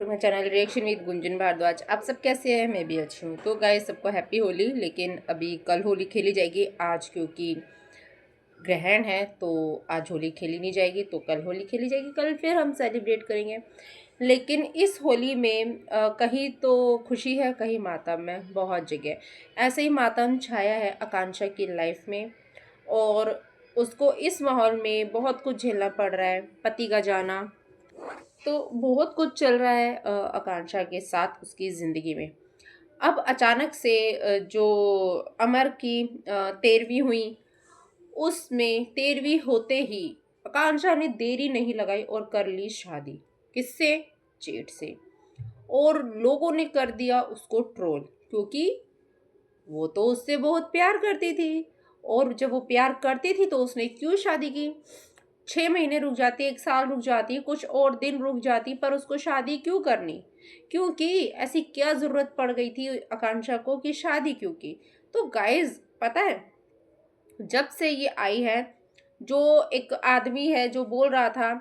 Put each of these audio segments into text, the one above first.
तो मैं channel reaction with Gunjan Bhardwaj. आप सब कैसे हैं? मैं भी अच्छी हूँ। तो गाइस, सबको हैप्पी होली। लेकिन अभी कल होली खेली जाएगी, आज क्योंकि ग्रहण है तो आज होली खेली नहीं जाएगी, तो कल होली खेली जाएगी। कल फिर हम सेलिब्रेट करेंगे। लेकिन इस होली में कहीं तो खुशी है, कहीं मातम है, बहुत जगह ऐसे ही मातम छाया है आकांक्षा की लाइफ में। और उसको इस माहौल में बहुत कुछ झेलना पड़ रहा है। पति का जाना, तो बहुत कुछ चल रहा है आकांक्षा के साथ उसकी ज़िंदगी में। अब अचानक से जो अमर की 13वीं हुई, उसमें 13वीं होते ही आकांक्षा ने देरी नहीं लगाई और कर ली शादी। किससे? जेठ से। और लोगों ने कर दिया उसको ट्रोल, क्योंकि वो तो उससे बहुत प्यार करती थी। और जब वो प्यार करती थी तो उसने क्यों शादी की? 6 महीने रुक जाती, 1 साल रुक जाती, कुछ और दिन रुक जाती, पर उसको शादी क्यों करनी? क्योंकि ऐसी क्या ज़रूरत पड़ गई थी आकांक्षा को कि शादी क्यों की? तो गाइज, पता है, जब से ये आई है, जो एक आदमी है जो बोल रहा था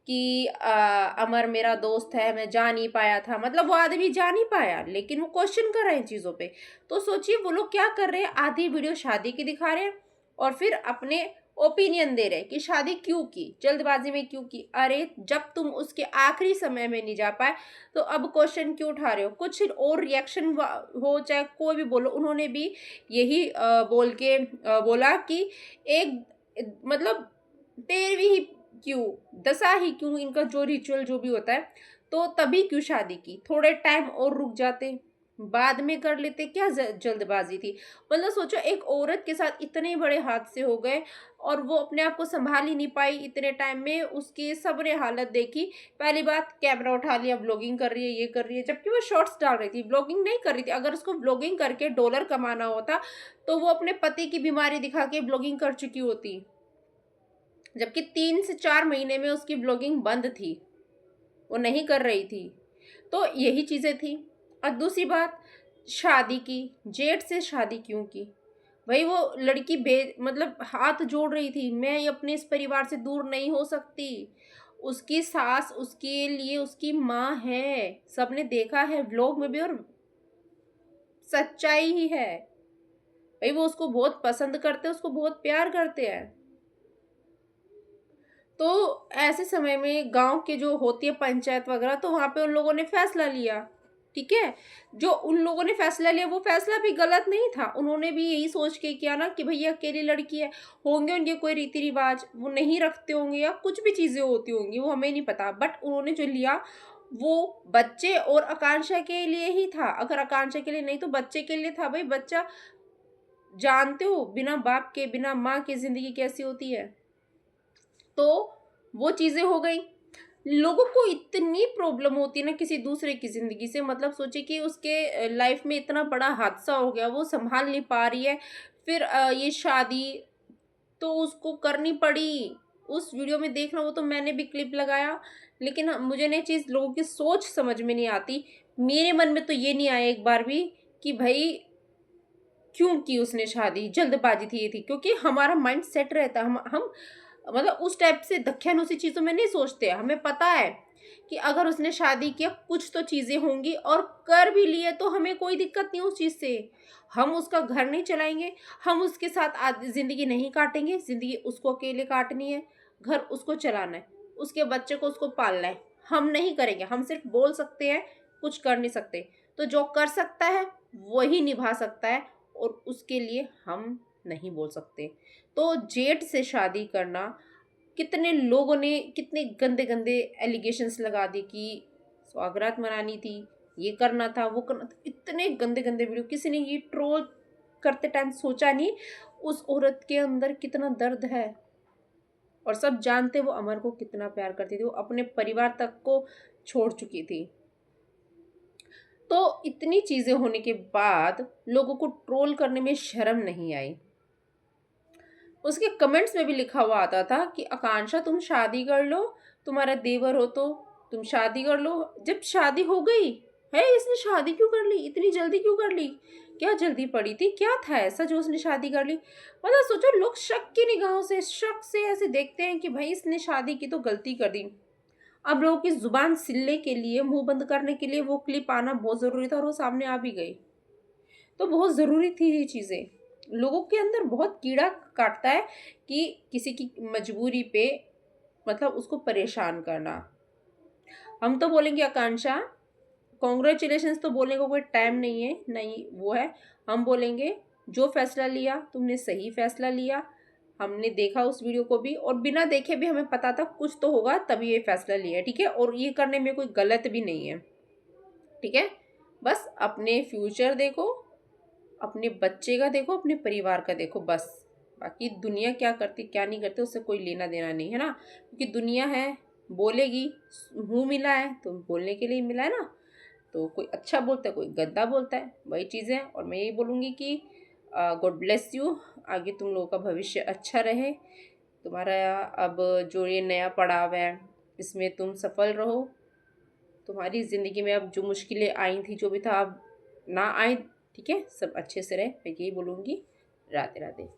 कि अमर मेरा दोस्त है, मैं जा नहीं पाया था, मतलब वो आदमी जा नहीं पाया, लेकिन वो क्वेश्चन कर रहे हैं चीज़ों पे। तो सोचिए वो लोग क्या कर रहे हैं, आधी वीडियो शादी की दिखा रहे हैं और फिर अपने ओपिनियन दे रहे हैं कि शादी क्यों की, जल्दबाजी में क्यों की। अरे जब तुम उसके आखिरी समय में नहीं जा पाए तो अब क्वेश्चन क्यों उठा रहे हो? कुछ और रिएक्शन हो, चाहे कोई भी बोलो, उन्होंने भी यही बोल के बोला कि एक मतलब 13वीं ही क्यों, दशा ही क्यों, इनका जो रिचुअल जो भी होता है, तो तभी क्यों शादी की? थोड़े टाइम और रुक जाते, बाद में कर लेते, क्या जल्दबाजी थी? मतलब सोचो, एक औरत के साथ इतने बड़े हादसे हो गए और वो अपने आप को संभाल ही नहीं पाई इतने टाइम में। उसकी सबने हालत देखी। पहली बात, कैमरा उठा लिया, ब्लॉगिंग कर रही है, ये कर रही है, जबकि वो शॉर्ट्स डाल रही थी, ब्लॉगिंग नहीं कर रही थी। अगर उसको ब्लॉगिंग करके डॉलर कमाना होता तो वो अपने पति की बीमारी दिखा के ब्लॉगिंग कर चुकी होती, जबकि 3 से 4 महीने में उसकी ब्लॉगिंग बंद थी, वो नहीं कर रही थी। तो यही चीज़ें थी। और दूसरी बात, शादी की, जेठ से शादी क्यों की? भाई वो लड़की मतलब हाथ जोड़ रही थी, मैं अपने इस परिवार से दूर नहीं हो सकती। उसकी सास उसके लिए उसकी माँ है, सबने देखा है व्लॉग में भी, और सच्चाई ही है। भाई वो उसको बहुत पसंद करते हैं, उसको बहुत प्यार करते हैं। तो ऐसे समय में गांव के जो होती है पंचायत वगैरह, तो वहाँ पे उन लोगों ने फैसला लिया। ठीक है, जो उन लोगों ने फैसला लिया वो फैसला भी गलत नहीं था। उन्होंने भी यही सोच के किया ना कि भैया अकेली लड़की है, होंगे उनके कोई रीति रिवाज, वो नहीं रखते होंगे या कुछ भी चीज़ें होती होंगी, वो हमें नहीं पता, बट उन्होंने जो लिया वो बच्चे और आकांक्षा के लिए ही था। अगर आकांक्षा के लिए नहीं तो बच्चे के लिए था। भाई बच्चा, जानते हो बिना बाप के, बिना माँ के ज़िंदगी कैसी होती है। तो वो चीज़ें हो गई। लोगों को इतनी प्रॉब्लम होती है ना किसी दूसरे की ज़िंदगी से, मतलब सोचिए कि उसके लाइफ में इतना बड़ा हादसा हो गया, वो संभाल नहीं पा रही है, फिर ये शादी तो उसको करनी पड़ी। उस वीडियो में देखना, वो तो मैंने भी क्लिप लगाया, लेकिन मुझे ना चीज़, लोगों की सोच समझ में नहीं आती। मेरे मन में तो ये नहीं आया एक बार भी कि भाई क्यों की उसने शादी, जल्दबाजी थी, ये थी। क्योंकि हमारा माइंड सेट रहता है, हम मतलब उस टाइप से दख्यानुसी चीज़ों में नहीं सोचते। हमें पता है कि अगर उसने शादी किया कुछ तो चीज़ें होंगी, और कर भी लिए तो हमें कोई दिक्कत नहीं उस चीज़ से। हम उसका घर नहीं चलाएंगे, हम उसके साथ ज़िंदगी नहीं काटेंगे, ज़िंदगी उसको अकेले काटनी है, घर उसको चलाना है, उसके बच्चे को उसको पालना है। हम नहीं करेंगे, हम सिर्फ बोल सकते हैं, कुछ कर नहीं सकते। तो जो कर सकता है वही निभा सकता है, और उसके लिए हम नहीं बोल सकते। तो जेठ से शादी करना, कितने लोगों ने कितने गंदे गंदे एलिगेशंस लगा दी कि सौगात मनानी थी, ये करना था, वो करना था, इतने गंदे गंदे वीडियो। किसी ने ये ट्रोल करते टाइम सोचा नहीं उस औरत के अंदर कितना दर्द है। और सब जानते वो अमर को कितना प्यार करती थी, वो अपने परिवार तक को छोड़ चुकी थी। तो इतनी चीज़ें होने के बाद लोगों को ट्रोल करने में शर्म नहीं आई। उसके कमेंट्स में भी लिखा हुआ आता था कि आकांक्षा तुम शादी कर लो, तुम्हारा देवर हो तो तुम शादी कर लो। जब शादी हो गई है, इसने शादी क्यों कर ली, इतनी जल्दी क्यों कर ली? क्या जल्दी पड़ी थी, क्या था ऐसा जो उसने शादी कर ली? मतलब सोचो, लोग शक की निगाहों से, शक से ऐसे देखते हैं कि भाई इसने शादी की तो गलती कर दी। अब लोगों की ज़ुबान सिलने के लिए, मुँह बंद करने के लिए वो क्लिप आना बहुत ज़रूरी था और वो सामने आ भी गई। तो बहुत ज़रूरी थी ये चीज़ें। लोगों के अंदर बहुत कीड़ा काटता है कि किसी की मजबूरी पे मतलब उसको परेशान करना। हम तो बोलेंगे आकांक्षा, कांग्रेचुलेशंस तो बोलने का कोई टाइम नहीं है, नहीं वो है। हम बोलेंगे जो फ़ैसला लिया तुमने सही फ़ैसला लिया। हमने देखा उस वीडियो को भी और बिना देखे भी हमें पता था कुछ तो होगा तभी ये फ़ैसला लिया है, ठीक है? और ये करने में कोई गलत भी नहीं है, ठीक है? बस अपने फ्यूचर देखो, अपने बच्चे का देखो, अपने परिवार का देखो बस। बाकी दुनिया क्या करती क्या नहीं करती उससे कोई लेना देना नहीं है ना, क्योंकि दुनिया है बोलेगी, मुंह मिला है तो बोलने के लिए मिला है ना। तो कोई अच्छा बोलता है, कोई गंदा बोलता है, वही चीज़ें। और मैं यही बोलूँगी कि गॉड ब्लेस यू, आगे तुम लोगों का भविष्य अच्छा रहे। तुम्हारा अब जो ये नया पड़ाव है इसमें तुम सफल रहो। तुम्हारी ज़िंदगी में अब जो मुश्किलें आई थी, जो भी था, अब ना आए, ठीक है? सब अच्छे से रहे, मैं यही बोलूँगी। राधे राधे।